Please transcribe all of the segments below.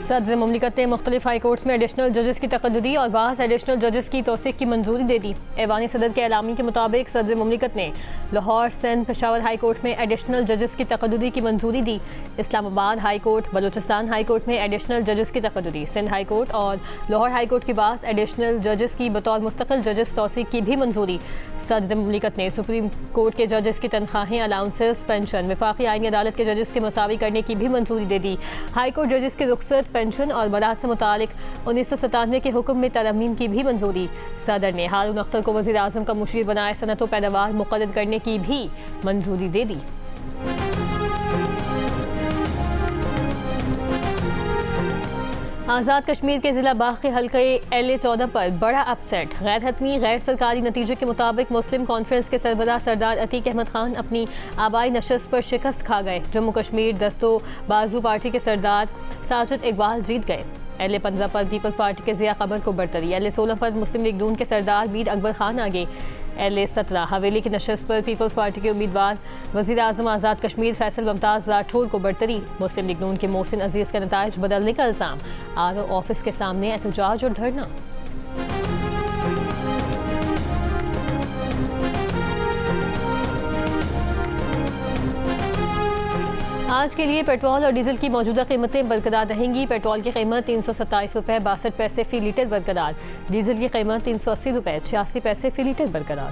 सदर मुमलिकत ने मुख्तलिफ हाई कोर्ट्स में एडिशनल जजेस की तकद्दुदी और बाज़ एडिशनल जजेस की तौसीक़ की मंजूरी दे दी। ऐवानी सदर के एलामी के मुताबिक सदर मुमलिकत ने लाहौर, सिंध, पेशावर हाई कोर्ट में एडिशनल जजेस की तकद्दुदी की मंजूरी दी। Islamabad high court, Balochistan high court में एडिशनल जजेस की तकद्दुदी, सिंध हाई कोर्ट और लाहौर हाई कोर्ट की बाज़ एडिशनल जजेस की बतौर मुस्तकिल जजेस तौसीक़ की भी मंजूरी। सदर मुमलिकत ने सुप्रीम कोर्ट के जजेस की तनख्वाहें, अलाउंसेस, पेंशन, वफाकी आईनी अदालत के जजेस के मसावी करने की भी मंजूरी दे दी। हाई कोर्ट जजेस की रुखसत, पेंशन और बरात से मुतालिक 1997 के हुक्म में तरमीम की भी मंजूरी। सदर ने हारून अख्तर को वज़ीर आज़म का मुशीर बनाए सनत व पैदावार मुक़र्रर करने की भी मंजूरी दे दी। आज़ाद कश्मीर के ज़िला बाग के हल्के LA-14 पर बड़ा अपसेट। गैर हतमी गैर सरकारी नतीजे के मुताबिक मुस्लिम कॉन्फ्रेंस के सरबराह सरदार अतीक अहमद खान अपनी आबाई नशस्त पर शिकस्त खा गए। जम्मू कश्मीर दस्तो बाजू पार्टी के सरदार साजिद इकबाल जीत गए। LA-15 पर पीपल्स पार्टी के ज़िया कमर को बरतरी। LA-16 पर मुस्लिम लीग नून के सरदार मीर अकबर खान आगे। LA-17 हवेली की नशस्त पर पीपल्स पार्टी के उम्मीदवार वज़ीर आज़म आज़ाद कश्मीर फैसल मुमताज़ राठौर को बरतरी। मुस्लिम लीग नून के मोहसिन अजीज़ के नताइज बदलने का इल्ज़ाम। RO ऑफिस के सामने एहतजाज और धरना। आज के लिए पेट्रोल और डीजल की मौजूदा कीमतें बरकरार रहेंगी। पेट्रोल की कीमत 327 रुपये 62 पैसे फ़ी लीटर बरकरार। डीजल की कीमत 380 रुपये 86 पैसे फ़ी लीटर बरकरार।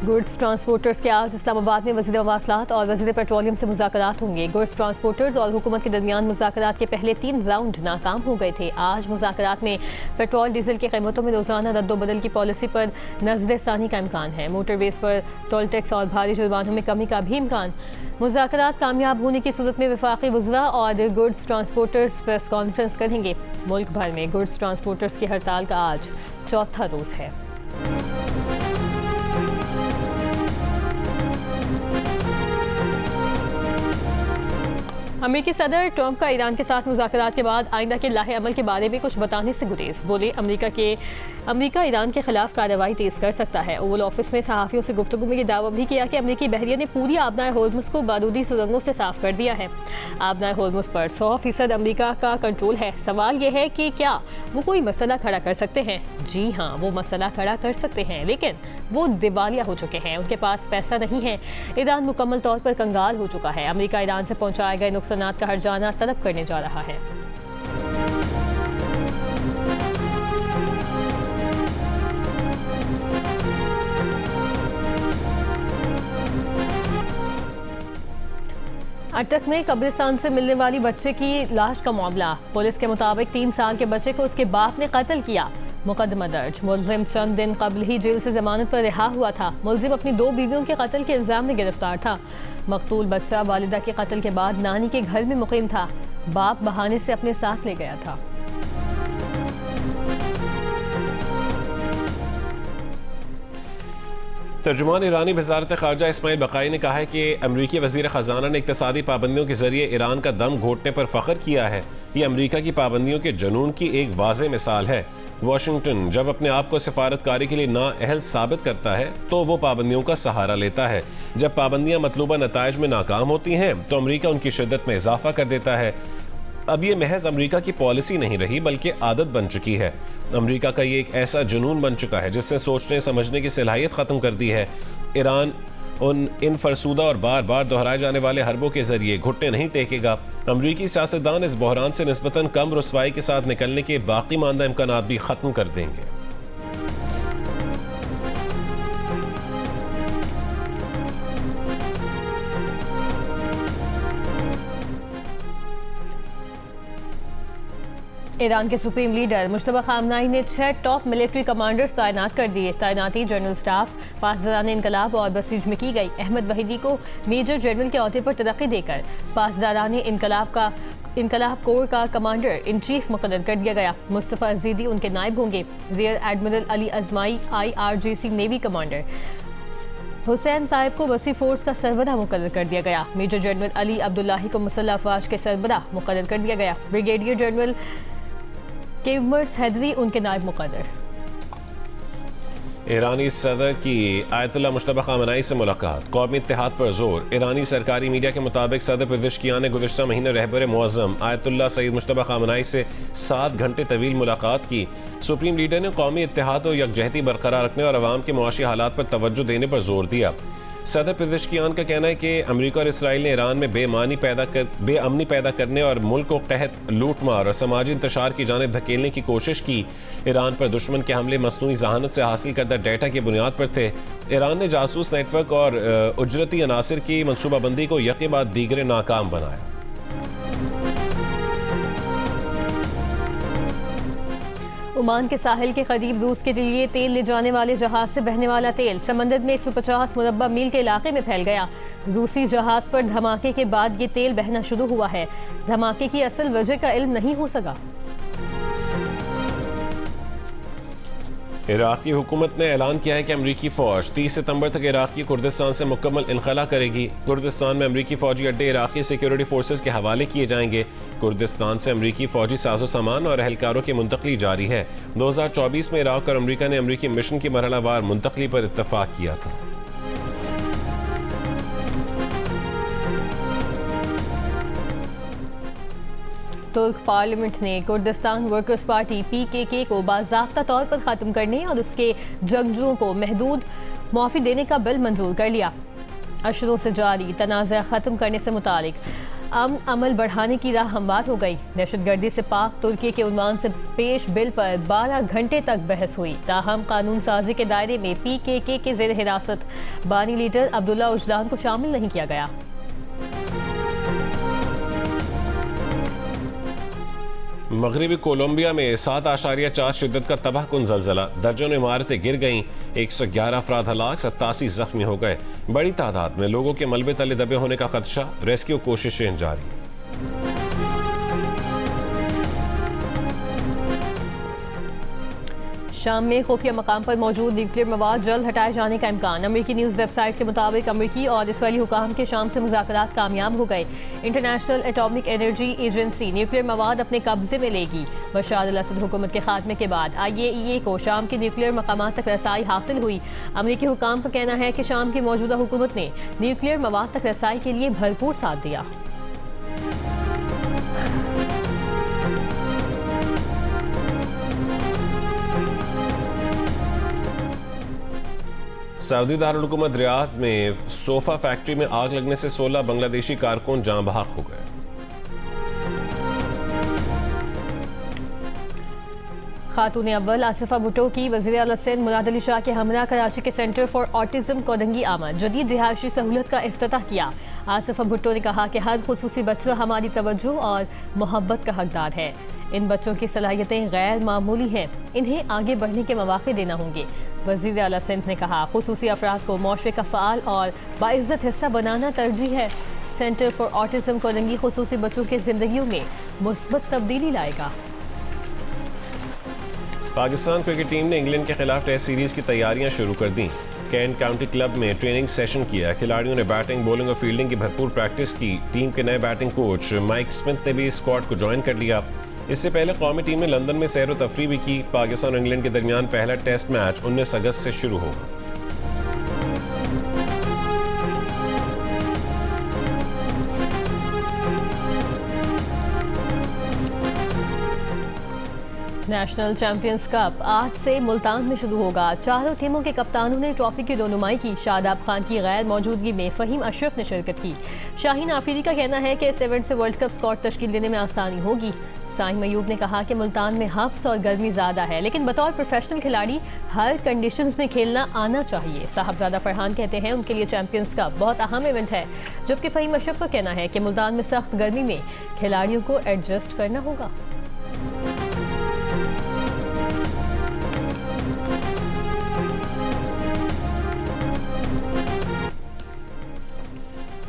गुड्स ट्रांसपोर्टर्स के आज इस्लामाबाद में वज़ीर मवासलात और वज़ीर पेट्रोलियम से मुज़ाकरात होंगे। गुड्स ट्रांसपोर्टर्स और हुकूमत के दरमियान मुज़ाकरात के पहले 3 राउंड नाकाम हो गए थे। आज मुज़ाकरात में पेट्रोल डीजल की कीमतों में रोज़ाना रद्दोबदल की पॉलिसी पर नज़र-ए-सानी का इम्कान है। मोटरवेज़ पर टोल टैक्स और भारी जुर्मानों में कमी का भी इम्कान। मुज़ाकरात कामयाब होने की सूरत में वफाकी वज़रा और गुड्स ट्रांसपोर्टर्स प्रेस कॉन्फ्रेंस करेंगे। मुल्क भर में गुड्स ट्रांसपोर्टर्स की हड़ताल का आज चौथा रोज़ है। अमेरिकी सदर ट्रंप का ईरान के साथ मुज़ाकरात के बाद आइंदा के लाहे अमल के बारे में कुछ बताने से गुरेज। बोले अमेरिका ईरान के खिलाफ कार्रवाई तेज कर सकता है। ओवल ऑफिस में सहाफ़ियों से गुफ्तगू में ये दावा भी किया कि अमेरिकी बहरिया ने पूरी आबनाए होर्मुज़ को बारूदी सुरंगों से साफ कर दिया है। आबनाए होर्मुज़ पर 100% अमेरिका का कंट्रोल है। सवाल यह है कि क्या वो कोई मसला खड़ा कर सकते हैं? जी हाँ, वो मसला खड़ा कर सकते हैं, लेकिन वो दिवालिया हो चुके हैं। उनके पास पैसा नहीं है। ईरान मुकम्मल तौर पर कंगाल हो चुका है। अमेरिका ईरान से पहुँचाए गए नुकसानात का हर्जाना तलब करने जा रहा है। अटक में कब्रिस्तान से मिलने वाली बच्चे की लाश का मामला। पुलिस के मुताबिक 3 साल के बच्चे को उसके बाप ने कत्ल किया। मुकदमा दर्ज। मुलजिम चंद दिन कबल ही जेल से जमानत पर रिहा हुआ था। मुलजिम अपनी 2 बीवियों के कत्ल के इल्जाम में गिरफ्तार था। मकतूल बच्चा वालिदा के कत्ल के बाद नानी के घर में मुकीम था। बाप बहाने से अपने साथ ले गया था। तर्जुमान ईरानी वज़ारत ख़ारजा इस्माइल बक़ाई ने कहा है कि अमरीकी वज़ीर ख़जाना ने इक़्तिसादी पाबंदियों के ज़रिए ईरान का दम घोटने पर फ़ख्र किया है। ये अमरीका की पाबंदियों के जुनून की एक वाज़ेह मिसाल है। वाशिंगटन जब अपने आप को सिफारतकारी के लिए नाअहल साबित करता है तो वो पाबंदियों का सहारा लेता है। जब पाबंदियाँ मतलूबा नताइज में नाकाम होती हैं तो अमरीका उनकी शिद्दत में इजाफा कर देता है। अब ये महज अमरीका की पॉलिसी नहीं रही बल्कि आदत बन चुकी है। अमरीका का ये एक ऐसा जुनून बन चुका है जिसने सोचने समझने की सलाहियत ख़त्म कर दी है। ईरान इन फरसूदा और बार बार दोहराए जाने वाले हरबों के जरिए घुटने नहीं टेकेगा। अमरीकी सियासतदान इस बहरान से निस्बतन कम रुसवाई के साथ निकलने के बाकी मानदा इम्कानात भी ख़त्म कर देंगे। ईरान के सुप्रीम लीडर मुश्तबा खामनाई ने 6 टॉप मिलिट्री कमांडर्स तैनात कर दिए। तैनाती जनरल स्टाफ, पासदारान इनकलाब और बसीज में की गई। अहमद वहीदी को मेजर जनरल के अहदे पर तरक्की देकर पासदारान इनकलाब कोर का कमांडर इन चीफ मुकर्रर कर दिया गया। मुस्तफ़ा अजीदी उनके नायब होंगे। रियर एडमिरल अली अजमाई IRGC navy commander. Hossein Taeb को वसी फोर्स का सरबराह मुकर्रर कर दिया गया। मेजर जनरल अली अब्दुल्लाही को मुसल्लह अफवाज के सरबराह मुकर्रर कर दिया गया। ब्रिगेडियर जनरल केवमर्स हैदरी उनके नायब मुकर्रर। ईरानी सदर की आयतुल्लाह मुश्तबा खामनेई से मुलाकात, कौमी इत्तेहाद पर जोर। ईरानी सरकारी मीडिया के मुताबिक सदर पेज़ेश्कियान ने गुज़िश्ता महीने रहबर मुअज़्ज़म आयतुल्लाह सईद मुश्तबा खामनेई से 7 घंटे तवील मुलाकात की। सुप्रीम लीडर ने कौमी इत्तेहाद और यकजहती बरकरार रखने और अवाम के मुआशी हालात पर तवज्जो देने पर जोर दिया। सदर पेज़ेश्कियान का कहना है कि अमेरिका और इसराइल ने ईरान में बेअमनी पैदा करने और मुल्क को कहत, लूटमार और समाजी इंतशार की जानिब धकेलने की कोशिश की। ईरान पर दुश्मन के हमले मसनूई जहानत से हासिल करदा डेटा की बुनियाद पर थे। ईरान ने जासूस नेटवर्क और उजरती अनासर की मनसूबाबंदी को यके बाद दीगरे नाकाम बनाया। ओमान के साहिल के करीब रूस के लिए तेल ले जाने वाले जहाज से बहने वाला तेल समंदर में 150 मुरब्बा मील के इलाके में फैल गया। रूसी जहाज पर धमाके के बाद ये तेल बहना शुरू हुआ है। धमाके की असल वजह का इल्म नहीं हो सका। इराक की हुकूमत ने ऐलान किया है कि अमरीकी फ़ौज 30 सितंबर तक इराक की कुर्दिस्तान से मुकम्मल इनखला करेगी। कुर्दिस्तान में अमरीकी फ़ौजी अड्डे इराकी सिक्योरिटी फोर्सेस के हवाले किए जाएंगे। कुर्दिस्तान से अमरीकी फ़ौजी साजो सामान और एहलकारों की मुंतकली जारी है। 2024 में इराक और अमरीका ने अमरीकी मिशन की मरहलावार मुंतकली पर इत्तफाक किया था। तुर्क पार्लियामेंट ने कुर्दिस्तान वर्कर्स पार्टी PKK को बाज़ाब्ता तौर पर ख़त्म करने और उसके जंगजुओं को महदूद मुआफ़ी देने का बिल मंजूर कर लिया। अशरों से जारी तनाज़ा ख़त्म करने से मुतालिक अमल बढ़ाने की राह हमवार हो गई। दहशतगर्दी से पाक तुर्की के उन्वान से पेश बिल पर 12 घंटे तक बहस हुई। ताहम कानून साजी के दायरे में PKK के ज़ेर हिरासत बानी लीडर अब्दुल्ला उजलान को शामिल नहीं किया गया। मगरबी कोलंबिया में 7.4 शिद्दत का तबाहकुन ज़लज़ला, दर्जनों इमारतें गिर गईं, 111 अफराद हलाक, 87 जख्मी हो गए। बड़ी तादाद में लोगों के मलबे तले दबे होने का खदशा, रेस्क्यू कोशिशें जारी। शाम में खुफिया मकाम पर मौजूद न्यूक्लियर मवाद जल्द हटाए जाने का इम्कान। अमेरिकी न्यूज़ वेबसाइट के मुताबिक अमेरिकी और इसराइली हुकाम के शाम से मुज़ाकरात कामयाब हो गए। International atomic energy agency nuclear मवाद अपने कब्जे में लेगी। बशार अल असद हुकूमत के खात्मे के बाद IAEA को शाम के न्यूक्लियर मकामात तक रसाई हासिल हुई। अमेरिकी हुकाम का कहना है कि शाम की मौजूदा हुकूमत ने न्यूक्लियर मवाद तक रसाई के लिए भरपूर साथ दिया। सऊदी दारुल-हुकूमत रियाद में सोफा फैक्ट्री में आग लगने से 16 बांग्लादेशी कारकुन जाँ बहक हो गए। खातून अव्वल आसिफा भुट्टो की वज़ीर आला सिंध मुराद अली शाह के हमरा कराची के सेंटर फॉर ऑटिज्म कोदंगी आमद जदीद रिहायशी सहूलत का इफ्तिताह किया। आसिफा भुट्टो ने कहा कि हर खुसूसी बच्चा हमारी तवज्जो और मोहब्बत का हकदार है। इन बच्चों की सलाहियतें गैर मामूली हैं, इन्हें आगे बढ़ने के मौके देना होंगे। वज़ीर आला सिंध ने कहा खुसूसी अफराद को मुआशरे का फ़ाल और बाइज़्ज़त हिस्सा बनाना तरजीह है। सेंटर फॉर ऑटिज्म कोदंगी खुसूसी बच्चों की ज़िंदगियों में मुस्बत तब्दीली लाएगा। पाकिस्तान क्रिकेट टीम ने इंग्लैंड के खिलाफ टेस्ट सीरीज़ की तैयारियां शुरू कर दी। कैंट काउंटी क्लब में ट्रेनिंग सेशन किया। खिलाड़ियों ने बैटिंग, बॉलिंग और फील्डिंग की भरपूर प्रैक्टिस की। टीम के नए बैटिंग कोच माइक स्मिथ ने भी स्क्वाड को ज्वाइन कर लिया। इससे पहले कौमी टीम ने लंदन में सैर व तफरी भी की। पाकिस्तान और इंग्लैंड के दरमियान पहला टेस्ट मैच 19 अगस्त से शुरू होगा। नेशनल चैंपियंस कप आज से मुल्तान में शुरू होगा। चारों टीमों के कप्तानों ने ट्रॉफी की रोनुमाई की। शादाब खान की गैर मौजूदगी में फ़हीम अशरफ ने शिरकत की। शाहीन आफरीदी का कहना है कि इस इवेंट से वर्ल्ड कप स्क्वाड तश्कील देने में आसानी होगी। साइम अयूब ने कहा कि मुल्तान में हब्स और गर्मी ज़्यादा है, लेकिन बतौर प्रोफेशनल खिलाड़ी हर कंडीशंस में खेलना आना चाहिए। साहबजादा फरहान कहते हैं उनके लिए चैंपियंस कप बहुत अहम इवेंट है, जबकि फ़हीम अशरफ का कहना है कि मुल्तान में सख्त गर्मी में खिलाड़ियों को एडजस्ट करना होगा।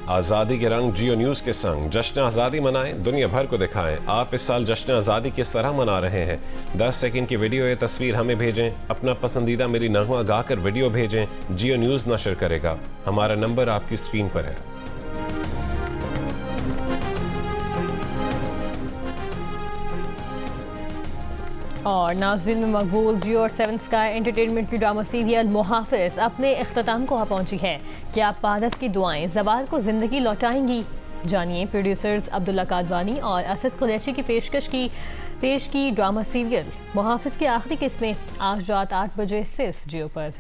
आज़ादी के रंग जियो न्यूज़ के संग जश्न आज़ादी मनाएं, दुनिया भर को दिखाएं आप इस साल जश्न आज़ादी किस तरह मना रहे हैं। 10 सेकंड की वीडियो या तस्वीर हमें भेजें। अपना पसंदीदा मेरी नगमा गाकर वीडियो भेजें। जियो न्यूज़ नशर करेगा। हमारा नंबर आपकी स्क्रीन पर है। और नाज़रीन में मकबूल जियो और 7 स्काई एंटरटेनमेंट की ड्रामा सीरियल मुहाफिज अपने इख्तिताम को पहुंची है। क्या पारस की दुआएं जवाल को जिंदगी लौटाएंगी? जानिए प्रोड्यूसर्स अब्दुल्ला कादवानी और असद कुरैशी की पेश की ड्रामा सीरियल मुहाफिज की आखिरी किस्में आज रात 8 बजे सिर्फ जियो पर।